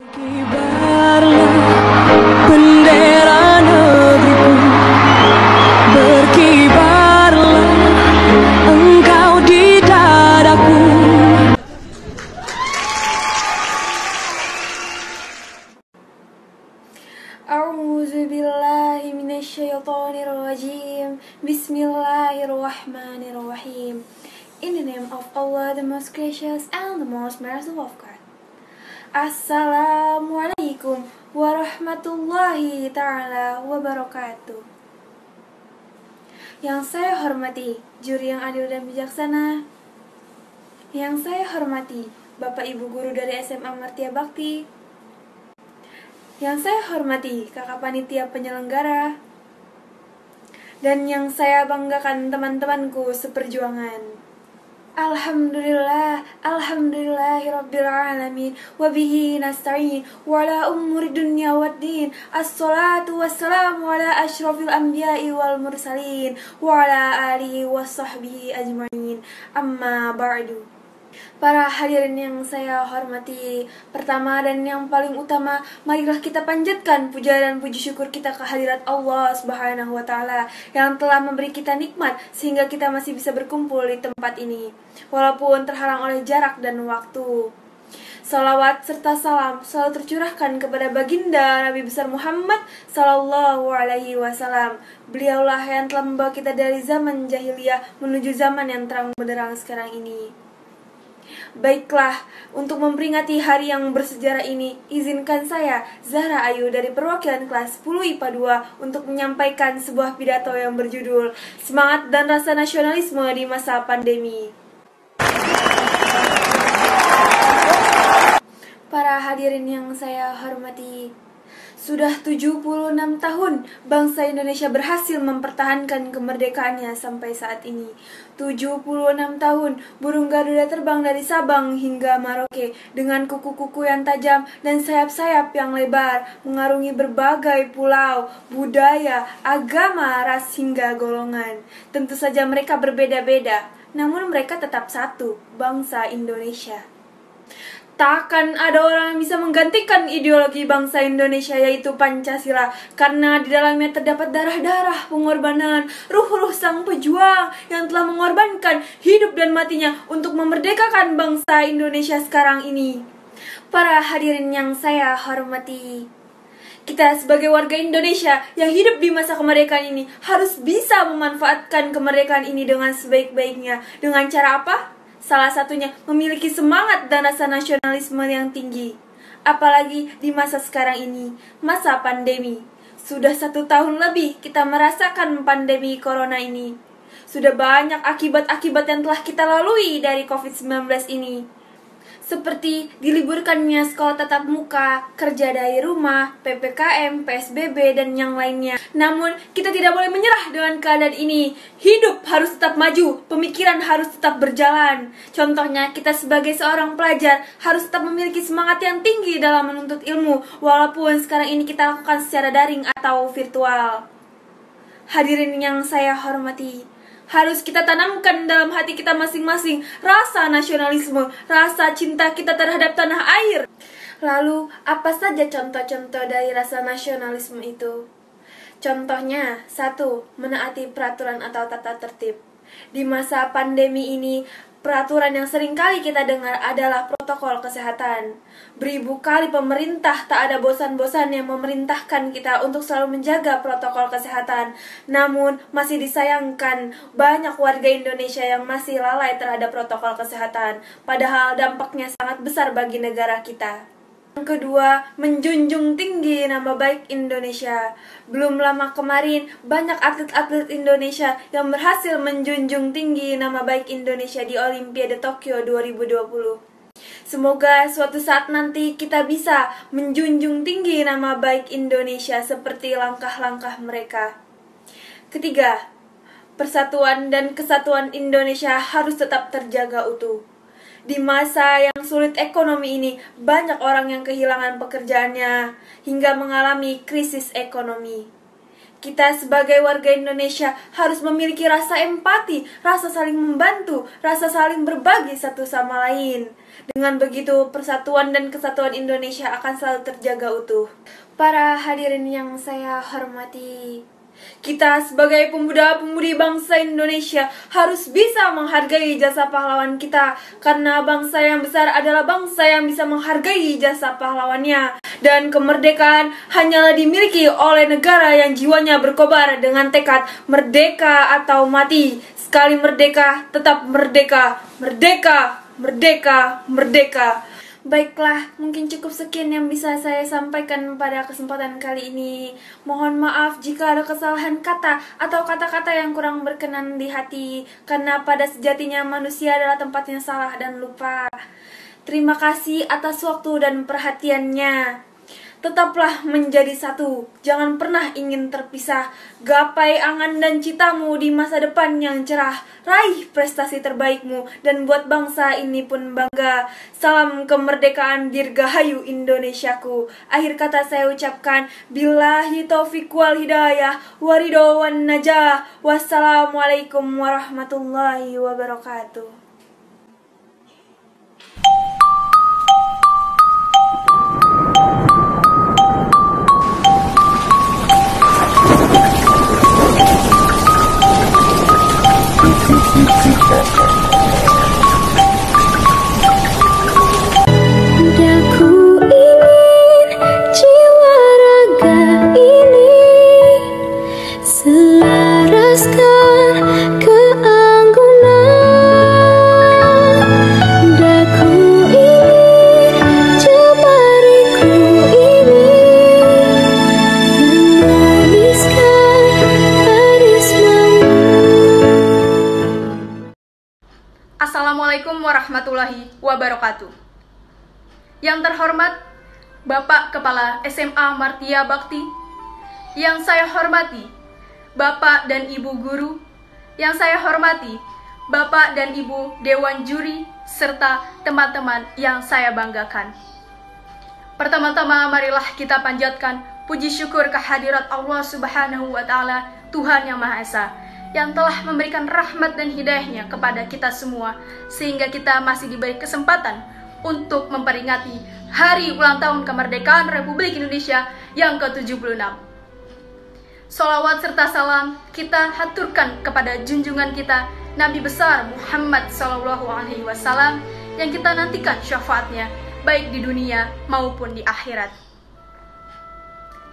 Kibarlah bendera negeriku, berkibarlah engkau di dadaku. A'udzubillahi minasyaitonirrajim. Bismillahirrahmanirrahim. In the name of Allah, the most gracious and the most merciful of God. Assalamualaikum warahmatullahi ta'ala wabarakatuh. Yang saya hormati juri yang adil dan bijaksana, yang saya hormati Bapak Ibu Guru dari SMA Martia Bakti, yang saya hormati kakak panitia penyelenggara, dan yang saya banggakan teman-temanku seperjuangan. Alhamdulillah, alhamdulillahirabbil alamin, wa bihi nasta'in, wa ala umuri dunya waddin. Assalatu wassalamu ala asyrafil anbiya'i wal mursalin, wa ala alihi washabbihi ajma'in. Amma ba'du. Para hadirin yang saya hormati, pertama dan yang paling utama, marilah kita panjatkan puja dan puji syukur kita ke hadirat Allah Subhanahu wa Ta'ala yang telah memberi kita nikmat sehingga kita masih bisa berkumpul di tempat ini, walaupun terhalang oleh jarak dan waktu. Salawat serta salam selalu tercurahkan kepada baginda Nabi besar Muhammad Sallallahu Alaihi Wasallam. Beliaulah yang telah membawa kita dari zaman jahiliyah menuju zaman yang terang benderang sekarang ini. Baiklah, untuk memperingati hari yang bersejarah ini, izinkan saya, Zahra Ayu dari perwakilan kelas 10 IPA 2 untuk menyampaikan sebuah pidato yang berjudul Semangat dan Rasa Nasionalisme di Masa Pandemi. Para hadirin yang saya hormati, sudah 76 tahun bangsa Indonesia berhasil mempertahankan kemerdekaannya sampai saat ini. 76 tahun burung Garuda terbang dari Sabang hingga Merauke dengan kuku-kuku yang tajam dan sayap-sayap yang lebar, mengarungi berbagai pulau, budaya, agama, ras hingga golongan. Tentu saja mereka berbeda-beda, namun mereka tetap satu, bangsa Indonesia. Takkan ada orang yang bisa menggantikan ideologi bangsa Indonesia, yaitu Pancasila, karena di dalamnya terdapat darah-darah pengorbanan, ruh-ruh sang pejuang yang telah mengorbankan hidup dan matinya untuk memerdekakan bangsa Indonesia sekarang ini. Para hadirin yang saya hormati, kita sebagai warga Indonesia yang hidup di masa kemerdekaan ini harus bisa memanfaatkan kemerdekaan ini dengan sebaik-baiknya. Dengan cara apa? Salah satunya memiliki semangat dan rasa nasionalisme yang tinggi. Apalagi di masa sekarang ini, masa pandemi. Sudah 1 tahun lebih kita merasakan pandemi corona ini. Sudah banyak akibat-akibat yang telah kita lalui dari COVID-19 ini. Seperti diliburkannya sekolah tatap muka, kerja dari rumah, PPKM, PSBB, dan yang lainnya. Namun, kita tidak boleh menyerah dengan keadaan ini. Hidup harus tetap maju, pemikiran harus tetap berjalan. Contohnya, kita sebagai seorang pelajar harus tetap memiliki semangat yang tinggi dalam menuntut ilmu, walaupun sekarang ini kita lakukan secara daring atau virtual. Hadirin yang saya hormati, harus kita tanamkan dalam hati kita masing-masing rasa nasionalisme, rasa cinta kita terhadap tanah air. Lalu, apa saja contoh-contoh dari rasa nasionalisme itu? Contohnya, 1. Menaati peraturan atau tata tertib. Di masa pandemi ini, peraturan yang sering kali kita dengar adalah protokol kesehatan. Beribu kali pemerintah tak ada bosan-bosan yang memerintahkan kita untuk selalu menjaga protokol kesehatan. Namun, masih disayangkan banyak warga Indonesia yang masih lalai terhadap protokol kesehatan. Padahal dampaknya sangat besar bagi negara kita. Yang kedua, menjunjung tinggi nama baik Indonesia. Belum lama kemarin, banyak atlet-atlet Indonesia yang berhasil menjunjung tinggi nama baik Indonesia di Olimpiade Tokyo 2020. Semoga suatu saat nanti kita bisa menjunjung tinggi nama baik Indonesia seperti langkah-langkah mereka. Ketiga, persatuan dan kesatuan Indonesia harus tetap terjaga utuh. Di masa yang sulit ekonomi ini, banyak orang yang kehilangan pekerjaannya hingga mengalami krisis ekonomi. Kita sebagai warga Indonesia harus memiliki rasa empati, rasa saling membantu, rasa saling berbagi satu sama lain. Dengan begitu, persatuan dan kesatuan Indonesia akan selalu terjaga utuh. Para hadirin yang saya hormati, kita sebagai pemuda-pemudi bangsa Indonesia harus bisa menghargai jasa pahlawan kita, karena bangsa yang besar adalah bangsa yang bisa menghargai jasa pahlawannya. Dan kemerdekaan hanyalah dimiliki oleh negara yang jiwanya berkobar dengan tekad merdeka atau mati. Sekali merdeka, tetap merdeka. Merdeka, merdeka, merdeka. Baiklah, mungkin cukup sekian yang bisa saya sampaikan pada kesempatan kali ini. Mohon maaf jika ada kesalahan kata atau kata-kata yang kurang berkenan di hati, karena pada sejatinya manusia adalah tempatnya salah dan lupa. Terima kasih atas waktu dan perhatiannya. Tetaplah menjadi satu, jangan pernah ingin terpisah. Gapai angan dan citamu di masa depan yang cerah. Raih prestasi terbaikmu dan buat bangsa ini pun bangga. Salam kemerdekaan dirgahayu Indonesiaku. Akhir kata saya ucapkan billahi taufiq wal hidayah waridho wan najah. Wassalamualaikum warahmatullahi wabarakatuh. Daku ingin jiwa raga ini selaraskan keanggunan. Daku ingin jemariku ini menuliskan karismamu. Assalamualaikum warahmatullahi wabarakatuh. Yang terhormat Bapak Kepala SMA Martia Bakti, yang saya hormati Bapak dan Ibu Guru, yang saya hormati Bapak dan Ibu Dewan Juri, serta teman-teman yang saya banggakan. Pertama-tama marilah kita panjatkan puji syukur kehadirat Allah Subhanahu wa Ta'ala, Tuhan Yang Maha Esa, yang telah memberikan rahmat dan hidayahnya kepada kita semua, sehingga kita masih diberi kesempatan untuk memperingati hari ulang tahun kemerdekaan Republik Indonesia yang ke-76. Sholawat serta salam kita haturkan kepada junjungan kita Nabi besar Muhammad SAW, yang kita nantikan syafaatnya baik di dunia maupun di akhirat.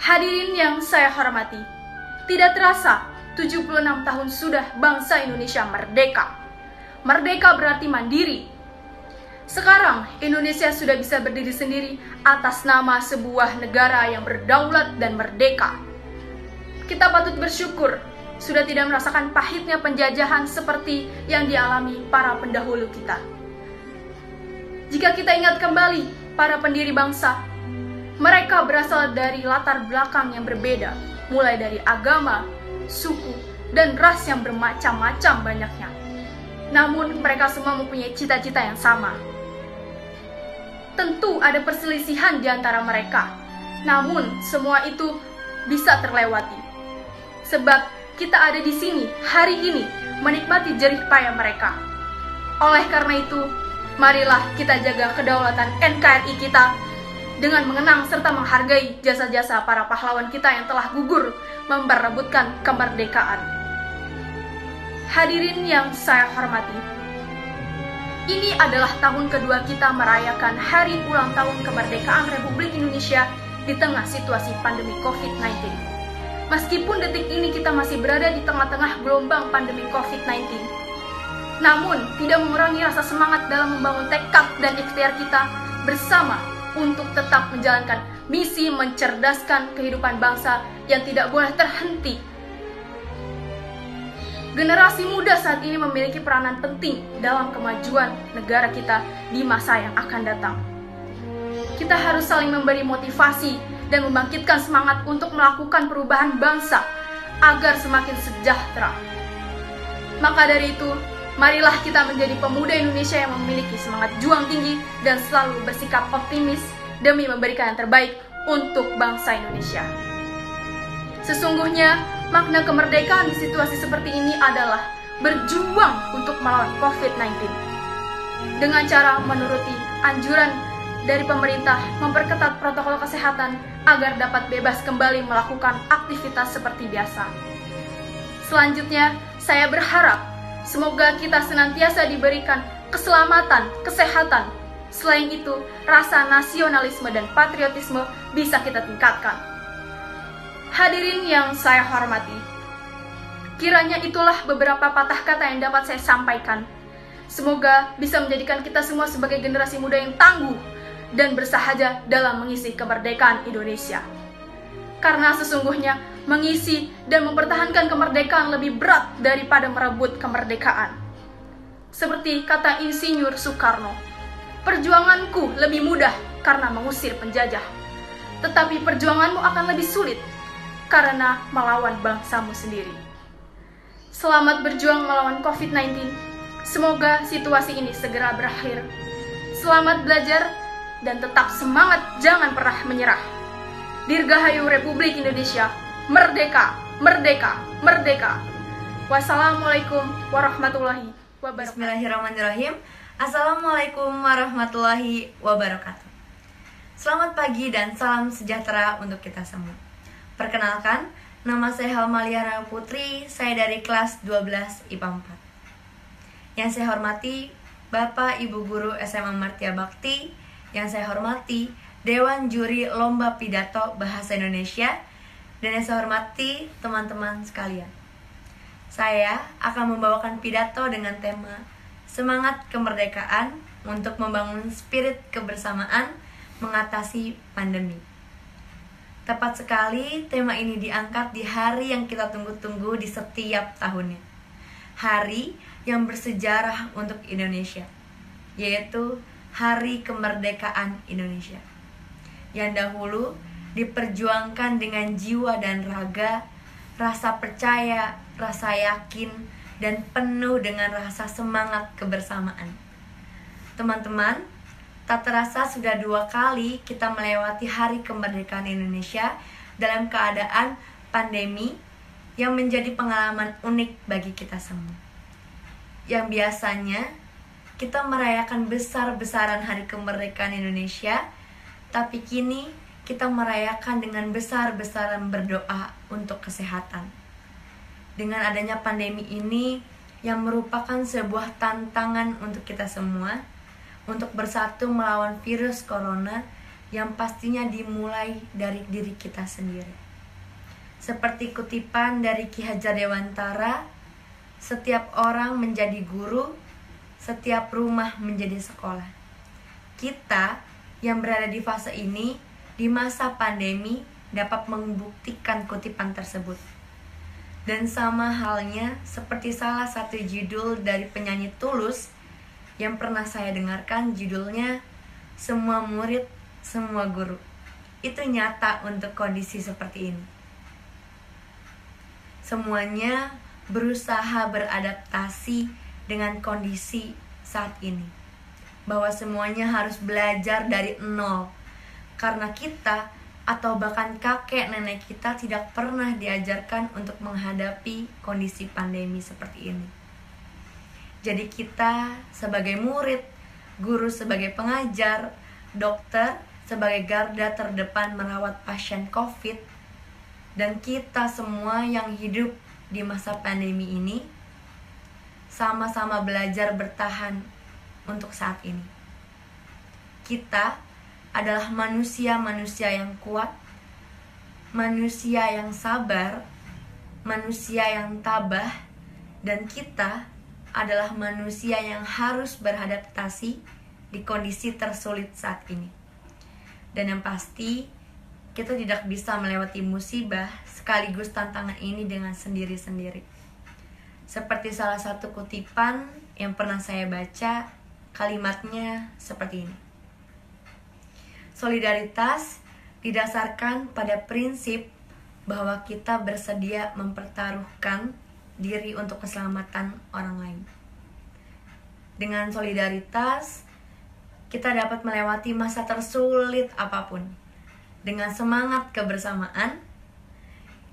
Hadirin yang saya hormati, tidak terasa 76 tahun sudah bangsa Indonesia merdeka. Merdeka berarti mandiri. Sekarang Indonesia sudah bisa berdiri sendiri atas nama sebuah negara yang berdaulat dan merdeka. Kita patut bersyukur sudah tidak merasakan pahitnya penjajahan seperti yang dialami para pendahulu kita. Jika kita ingat kembali para pendiri bangsa, mereka berasal dari latar belakang yang berbeda, mulai dari agama, suku, dan ras yang bermacam-macam banyaknya. Namun mereka semua mempunyai cita-cita yang sama. Tentu ada perselisihan di antara mereka, namun semua itu bisa terlewati. Sebab kita ada di sini hari ini menikmati jerih payah mereka. Oleh karena itu, marilah kita jaga kedaulatan NKRI kita dengan mengenang serta menghargai jasa-jasa para pahlawan kita yang telah gugur memperebutkan kemerdekaan. Hadirin yang saya hormati, ini adalah tahun kedua kita merayakan hari ulang tahun kemerdekaan Republik Indonesia di tengah situasi pandemi COVID-19. Meskipun detik ini kita masih berada di tengah-tengah gelombang pandemi COVID-19, namun tidak mengurangi rasa semangat dalam membangun tekad dan ikhtiar kita bersama untuk tetap menjalankan misi mencerdaskan kehidupan bangsa yang tidak boleh terhenti. Generasi muda saat ini memiliki peranan penting dalam kemajuan negara kita di masa yang akan datang. Kita harus saling memberi motivasi dan membangkitkan semangat untuk melakukan perubahan bangsa agar semakin sejahtera. Maka dari itu, marilah kita menjadi pemuda Indonesia yang memiliki semangat juang tinggi dan selalu bersikap optimis demi memberikan yang terbaik untuk bangsa Indonesia. Sesungguhnya, Makna kemerdekaan di situasi seperti ini adalah berjuang untuk melawan COVID-19 dengan cara menuruti anjuran dari pemerintah memperketat protokol kesehatan agar dapat bebas kembali melakukan aktivitas seperti biasa. Selanjutnya, saya berharap semoga kita senantiasa diberikan keselamatan, kesehatan. Selain itu, rasa nasionalisme dan patriotisme bisa kita tingkatkan. Hadirin yang saya hormati, kiranya itulah beberapa patah kata yang dapat saya sampaikan. Semoga bisa menjadikan kita semua sebagai generasi muda yang tangguh dan bersahaja dalam mengisi kemerdekaan Indonesia. Karena sesungguhnya mengisi dan mempertahankan kemerdekaan lebih berat daripada merebut kemerdekaan. Seperti kata Insinyur Soekarno, perjuanganku lebih mudah karena mengusir penjajah, tetapi perjuanganmu akan lebih sulit karena melawan bangsamu sendiri. Selamat berjuang melawan COVID-19. Semoga situasi ini segera berakhir. Selamat belajar dan tetap semangat, jangan pernah menyerah. Dirgahayu Republik Indonesia, merdeka, merdeka, merdeka. Wassalamualaikum warahmatullahi wabarakatuh. Bismillahirrahmanirrahim. Assalamualaikum warahmatullahi wabarakatuh. Selamat pagi dan salam sejahtera untuk kita semua. Perkenalkan, nama saya Halmaliana Putri, saya dari kelas 12 IPA 4. Yang saya hormati Bapak Ibu Guru SMA Martia Bakti, yang saya hormati Dewan Juri Lomba Pidato Bahasa Indonesia, dan yang saya hormati teman-teman sekalian. Saya akan membawakan pidato dengan tema Semangat Kemerdekaan untuk membangun spirit kebersamaan mengatasi pandemi. Tepat sekali tema ini diangkat di hari yang kita tunggu-tunggu di setiap tahunnya. Hari yang bersejarah untuk Indonesia, yaitu Hari Kemerdekaan Indonesia. Yang dahulu diperjuangkan dengan jiwa dan raga, rasa percaya, rasa yakin, dan penuh dengan rasa semangat kebersamaan. Teman-teman, tak terasa sudah 2 kali kita melewati Hari Kemerdekaan Indonesia dalam keadaan pandemi yang menjadi pengalaman unik bagi kita semua. Yang biasanya kita merayakan besar-besaran Hari Kemerdekaan Indonesia, tapi kini kita merayakan dengan besar-besaran berdoa untuk kesehatan. Dengan adanya pandemi ini yang merupakan sebuah tantangan untuk kita semua, untuk bersatu melawan virus corona yang pastinya dimulai dari diri kita sendiri. Seperti kutipan dari Ki Hajar Dewantara, setiap orang menjadi guru, setiap rumah menjadi sekolah. Kita yang berada di fase ini, di masa pandemi, dapat membuktikan kutipan tersebut. Dan sama halnya seperti salah satu judul dari penyanyi Tulus yang pernah saya dengarkan, judulnya Semua Murid, Semua Guru. Itu nyata untuk kondisi seperti ini. Semuanya berusaha beradaptasi dengan kondisi saat ini, bahwa semuanya harus belajar dari nol, karena kita atau bahkan kakek nenek kita tidak pernah diajarkan untuk menghadapi kondisi pandemi seperti ini. Jadi kita sebagai murid, guru sebagai pengajar, dokter sebagai garda terdepan merawat pasien COVID, dan kita semua yang hidup di masa pandemi ini sama-sama belajar bertahan untuk saat ini. Kita adalah manusia-manusia yang kuat, manusia yang sabar, manusia yang tabah, dan kita adalah manusia yang harus beradaptasi di kondisi tersulit saat ini. Dan yang pasti, kita tidak bisa melewati musibah sekaligus tantangan ini dengan sendiri-sendiri. Seperti salah satu kutipan yang pernah saya baca, kalimatnya seperti ini. Solidaritas didasarkan pada prinsip bahwa kita bersedia mempertaruhkan diri untuk keselamatan orang lain. Dengan solidaritas, kita dapat melewati masa tersulit apapun. Dengan semangat kebersamaan,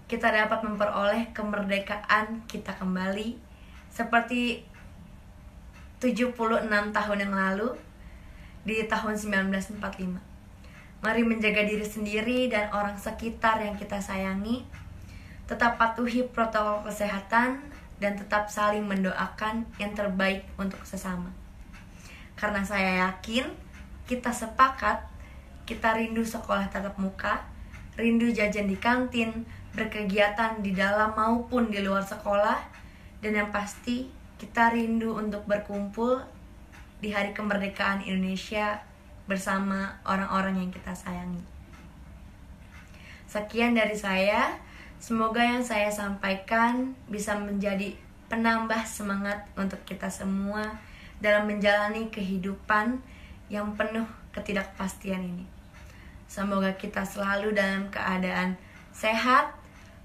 kita dapat memperoleh kemerdekaan kita kembali seperti 76 tahun yang lalu di tahun 1945. Mari menjaga diri sendiri dan orang sekitar yang kita sayangi, tetap patuhi protokol kesehatan, dan tetap saling mendoakan yang terbaik untuk sesama. Karena saya yakin, kita sepakat, kita rindu sekolah tatap muka, rindu jajan di kantin, berkegiatan di dalam maupun di luar sekolah, dan yang pasti kita rindu untuk berkumpul di hari kemerdekaan Indonesia bersama orang-orang yang kita sayangi. Sekian dari saya, semoga yang saya sampaikan bisa menjadi penambah semangat untuk kita semua dalam menjalani kehidupan yang penuh ketidakpastian ini. Semoga kita selalu dalam keadaan sehat,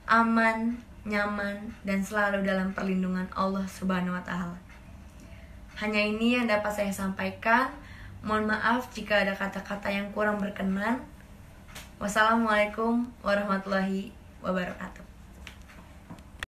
aman, nyaman, dan selalu dalam perlindungan Allah Subhanahu wa Ta'ala. Hanya ini yang dapat saya sampaikan. Mohon maaf jika ada kata-kata yang kurang berkenan. Wassalamualaikum warahmatullahi wabarakatuh.